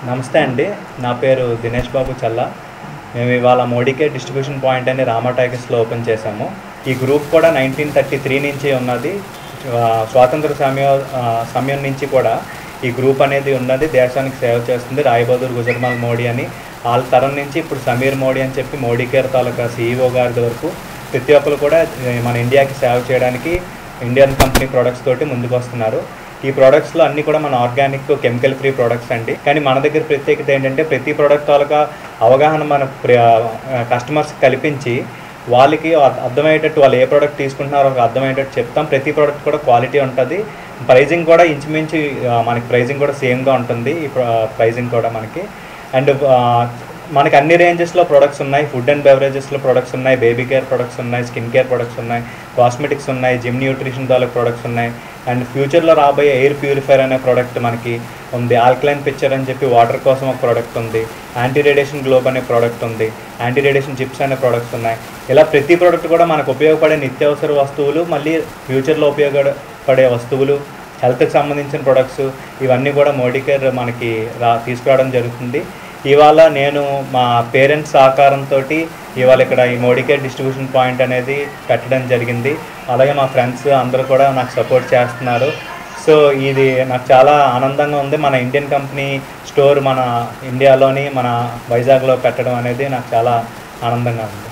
నమస్తే అండి. నా పేరు దినేష్ బాబు చల్లా. మేము ఇవాళ మోడీకే డిస్ట్రిబ్యూషన్ పాయింట్ అని రామా టైగర్స్లో ఓపెన్ చేశాము. ఈ గ్రూప్ కూడా 1933 నుంచి ఉన్నది. స్వాతంత్ర సమయం నుంచి కూడా ఈ గ్రూప్ అనేది ఉన్నది. దేశానికి సేవ చేస్తుంది. రాయ్ బహదూర్ గుజరాల్ మోడీ అని వాళ్ళ తరం నుంచి ఇప్పుడు సమీర్ మోడీ అని చెప్పి మోడీ కేర్ తాలూకా CEO గారి వరకు ప్రతి ఒక్కరు కూడా మన ఇండియాకి సేవ చేయడానికి ఇండియన్ కంపెనీ ప్రొడక్ట్స్ తోటి ముందుకు వస్తున్నారు. ఈ ప్రోడక్ట్స్లో అన్నీ కూడా మన ఆర్గానిక్ కెమికల్ ఫ్రీ ప్రోడక్ట్స్ అండి. కానీ మన దగ్గర ప్రత్యేకత ఏంటంటే ప్రతి ప్రోడక్ట్ తాలూకా అవగాహన మన కస్టమర్స్ కల్పించి వాళ్ళకి అర్థమయ్యేటట్టు వాళ్ళు ఏ ప్రోడక్ట్ తీసుకుంటున్నారో అర్థమయ్యేటట్టు చెప్తాం. ప్రతి ప్రోడక్ట్ కూడా క్వాలిటీ ఉంటుంది. ప్రైజింగ్ కూడా ఇంచుమించు మనకి ప్రైజింగ్ కూడా సేమ్గా ఉంటుంది. ఈ ప్రైజింగ్ కూడా మనకి అండ్ మనకి అన్ని రేంజెస్లో ప్రొడక్ట్స్ ఉన్నాయి. ఫుడ్ అండ్ బెవరేజెస్లో ప్రొడక్ట్స్ ఉన్నాయి, బేబీ కేర్ ప్రొడక్ట్స్ ఉన్నాయి, స్కిన్ కేర్ ప్రొడక్ట్స్ ఉన్నాయి, కాస్మెటిక్స్ ఉన్నాయి, జిమ్ న్యూట్రిషన్ తాలూకు ప్రొడక్ట్స్ ఉన్నాయి. అండ్ ఫ్యూచర్లో రాబోయే ఎయిర్ ప్యూరిఫైర్ అనే ప్రోడక్ట్ మనకి ఉంది. ఆల్కలైన్ పిక్చర్ అని చెప్పి వాటర్ కోసం ఒక ప్రోడక్ట్ ఉంది. యాంటీ రేడియేషన్ గ్లోబ్ అనే ప్రోడక్ట్ ఉంది. యాంటీ రేడియేషన్ చిప్స్ అనే ప్రోడక్ట్స్ ఉన్నాయి. ఇలా ప్రతి ప్రోడక్ట్ కూడా మనకు ఉపయోగపడే నిత్యావసర వస్తువులు, మళ్ళీ ఫ్యూచర్లో ఉపయోగపడే వస్తువులు, హెల్త్కి సంబంధించిన ప్రొడక్ట్స్ ఇవన్నీ కూడా మోడీ కేర్ మనకి తీసుకురావడం జరుగుతుంది. ఇవాళ నేను మా పేరెంట్స్ సహకారంతో ఇవాళ ఇక్కడ ఈ మోడీ కేర్ డిస్ట్రిబ్యూషన్ పాయింట్ అనేది పెట్టడం జరిగింది. అలాగే మా ఫ్రెండ్స్ అందరూ కూడా నాకు సపోర్ట్ చేస్తున్నారు. సో ఇది నాకు చాలా ఆనందంగా ఉంది. మన ఇండియన్ కంపెనీ స్టోర్ మన ఇండియాలోని మన వైజాగ్లో పెట్టడం అనేది నాకు చాలా ఆనందంగా ఉంది.